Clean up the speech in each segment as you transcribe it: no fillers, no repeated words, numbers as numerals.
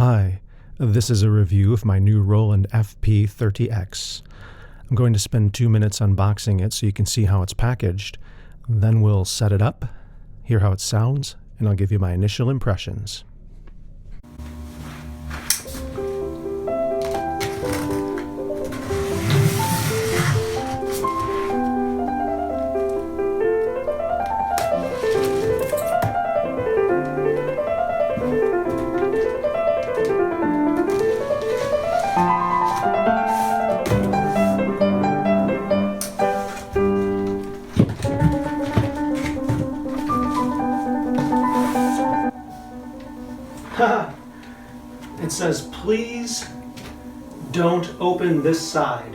Hi, this is a review of my new Roland FP-30X. I'm going to spend 2 minutes unboxing it so you can see how it's packaged. Then we'll set it up, hear how it sounds, and I'll give you my initial impressions. It says, please don't open this side.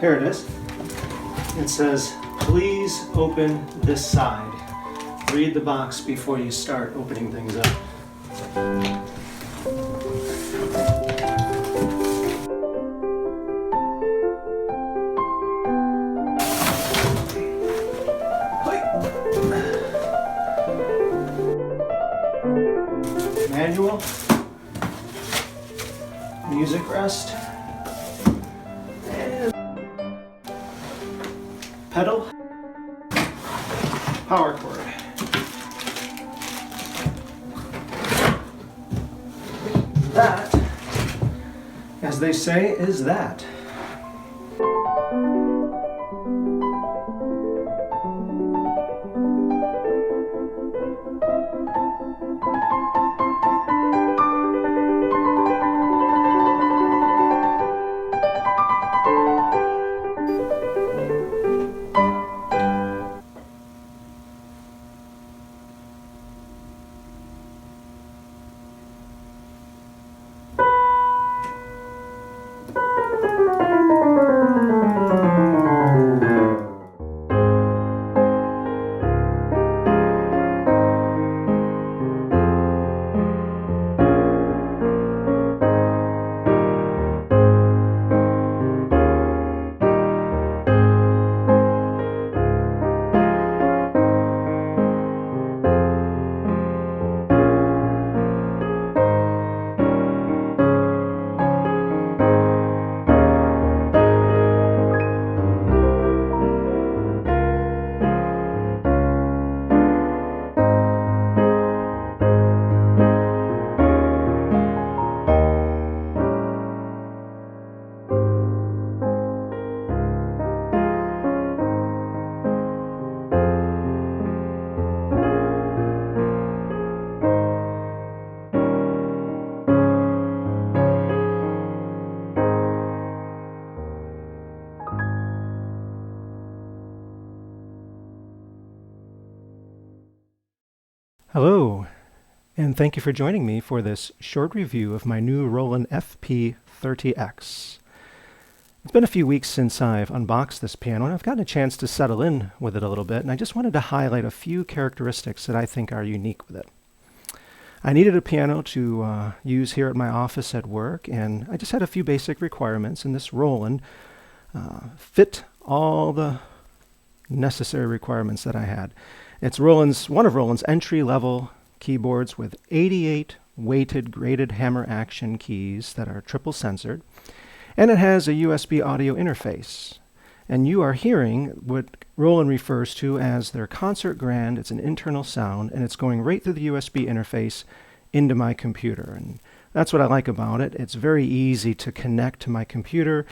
Here it is. It says, please open this side. Read the box before you start opening things up. Manual, music rest, and pedal, power cord. That, as they say, is that. Hello, and thank you for joining me for this short review of my new Roland FP-30X. It's been a few weeks since I've unboxed this piano, and I've gotten a chance to settle in with it a little bit, and I just wanted to highlight a few characteristics that I think are unique with it. I needed a piano to use here at my office at work, and I just had a few basic requirements, and this Roland fit all the necessary requirements that I had. It's one of Roland's entry-level keyboards with 88 weighted graded hammer action keys that are triple censored, and it has a USB audio interface. And you are hearing what Roland refers to as their concert grand. It's an internal sound, and it's going right through the USB interface into my computer. And that's what I like about it. It's very easy to connect to my computer,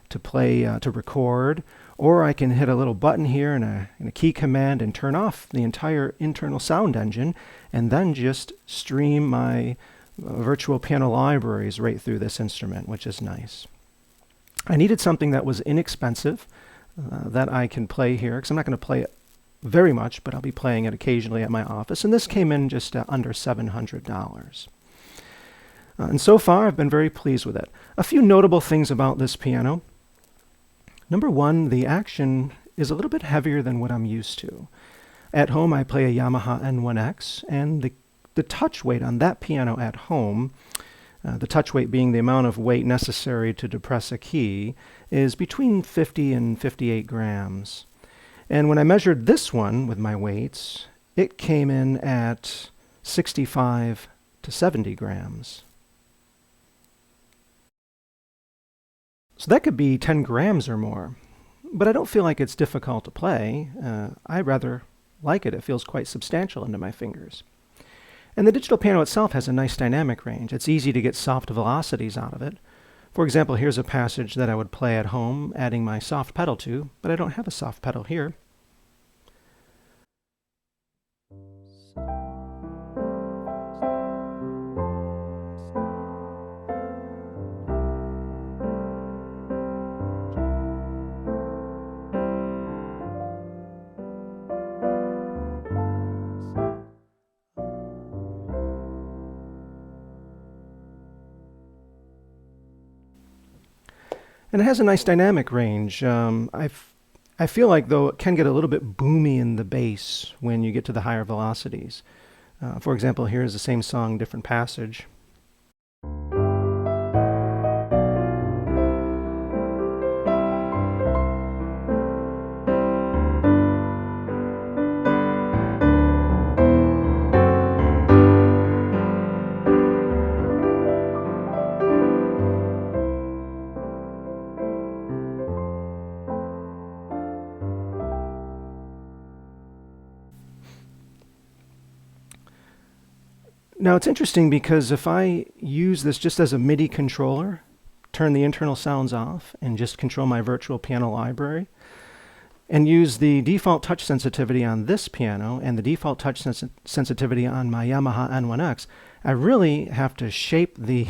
to play, to record, or I can hit a little button here and a key command and turn off the entire internal sound engine and then just stream my virtual piano libraries right through this instrument, which is nice. I needed something that was inexpensive that I can play here, because I'm not going to play it very much, but I'll be playing it occasionally at my office, and this came in just under $700. And so far I've been very pleased with it. A few notable things about this piano. Number one, the action is a little bit heavier than what I'm used to. At home, I play a Yamaha N1X, and the touch weight on that piano at home the touch weight being the amount of weight necessary to depress a key, is between 50 and 58 grams. And when I measured this one with my weights, it came in at 65 to 70 grams. So that could be 10 grams or more. But I don't feel like it's difficult to play. I rather like it. It feels quite substantial into my fingers. And the digital piano itself has a nice dynamic range. It's easy to get soft velocities out of it. For example, here's a passage that I would play at home, adding my soft pedal to, but I don't have a soft pedal here. And it has a nice dynamic range. I feel like, though, it can get a little bit boomy in the bass when you get to the higher velocities. For example, here's the same song, different passage. Now it's interesting because if I use this just as a MIDI controller, turn the internal sounds off, and just control my virtual piano library, and use the default touch sensitivity on this piano and the default touch sensitivity on my Yamaha N1X, I really have to shape the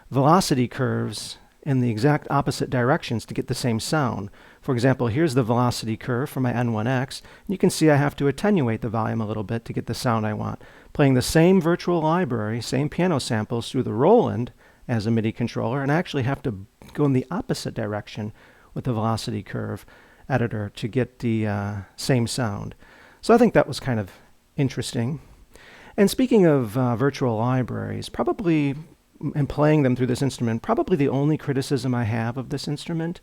velocity curves in the exact opposite directions to get the same sound. For example, here's the velocity curve for my N1X. You can see I have to attenuate the volume a little bit to get the sound I want. Playing the same virtual library, same piano samples through the Roland as a MIDI controller, and I actually have to go in the opposite direction with the velocity curve editor to get the same sound. So I think that was kind of interesting. And speaking of virtual libraries, probably, and playing them through this instrument, probably the only criticism I have of this instrument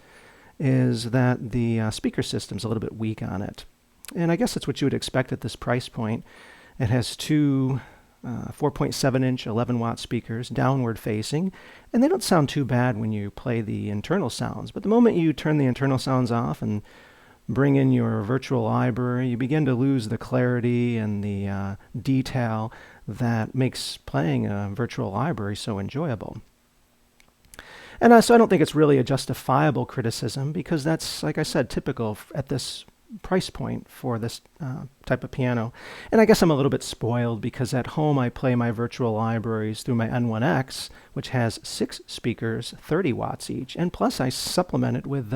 is that the speaker system's a little bit weak on it. And I guess that's what you would expect at this price point. It has two 4.7-inch 11-watt speakers, downward facing, and they don't sound too bad when you play the internal sounds. But the moment you turn the internal sounds off and bring in your virtual library, you begin to lose the clarity and the detail that makes playing a virtual library so enjoyable. And so I don't think it's really a justifiable criticism, because that's, like I said, typical at this price point for this type of piano. And I guess I'm a little bit spoiled because at home I play my virtual libraries through my N1X, which has 6 speakers, 30 watts each, and plus I supplement it with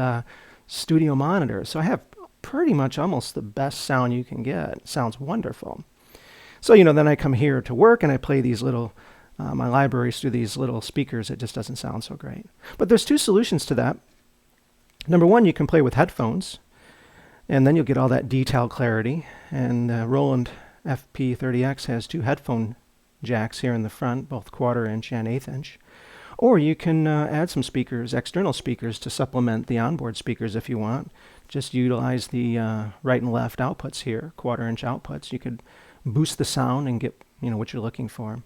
studio monitors. So I have pretty much almost the best sound you can get. It sounds wonderful. So, then I come here to work and I play these little, my libraries through these little speakers. It just doesn't sound so great. But there's 2 solutions to that. Number one, you can play with headphones, and then you'll get all that detail clarity. And Roland FP-30X has 2 headphone jacks here in the front, both 1/4-inch and 1/8-inch. Or you can add some speakers, external speakers, to supplement the onboard speakers if you want. Just utilize the right and left outputs here, 1/4-inch outputs. You could boost the sound and get what you're looking for.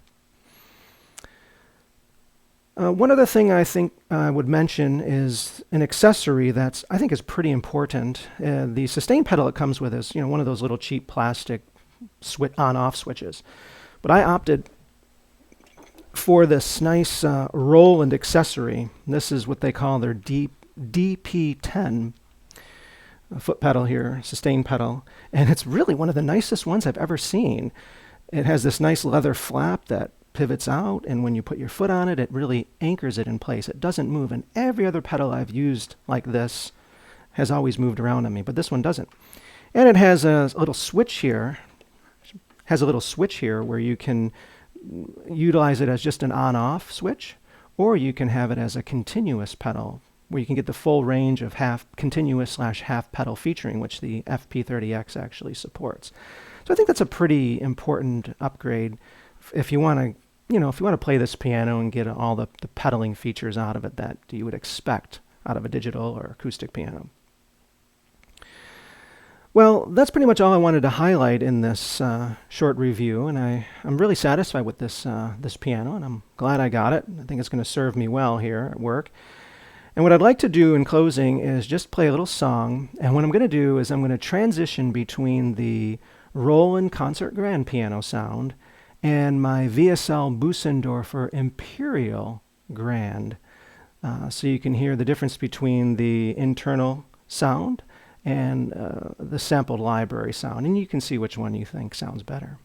One other thing I think I would mention is an accessory that's, I think, is pretty important. The sustain pedal it comes with is one of those little cheap plastic on-off switches. But I opted for this nice Roland accessory. This is what they call their DP10 foot pedal here, sustain pedal. And it's really one of the nicest ones I've ever seen. It has this nice leather flap that pivots out, and when you put your foot on it, it really anchors it in place. It doesn't move, and every other pedal I've used like this has always moved around on me, but this one doesn't. And it has a little switch here, where you can utilize it as just an on-off switch, or you can have it as a continuous pedal, where you can get the full range of continuous/half pedal featuring, which the FP-30X actually supports. So I think that's a pretty important upgrade if you want to if you want to play this piano and get all the pedaling features out of it that you would expect out of a digital or acoustic piano. Well, that's pretty much all I wanted to highlight in this short review, and I'm really satisfied with this piano, and I'm glad I got it. I think it's going to serve me well here at work. And what I'd like to do in closing is just play a little song, and what I'm going to do is I'm going to transition between the Roland Concert Grand piano sound and my VSL Busendorfer Imperial Grand. So you can hear the difference between the internal sound and the sampled library sound, and you can see which one you think sounds better.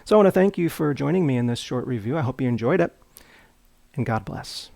So I want to thank you for joining me in this short review. I hope you enjoyed it, and God bless.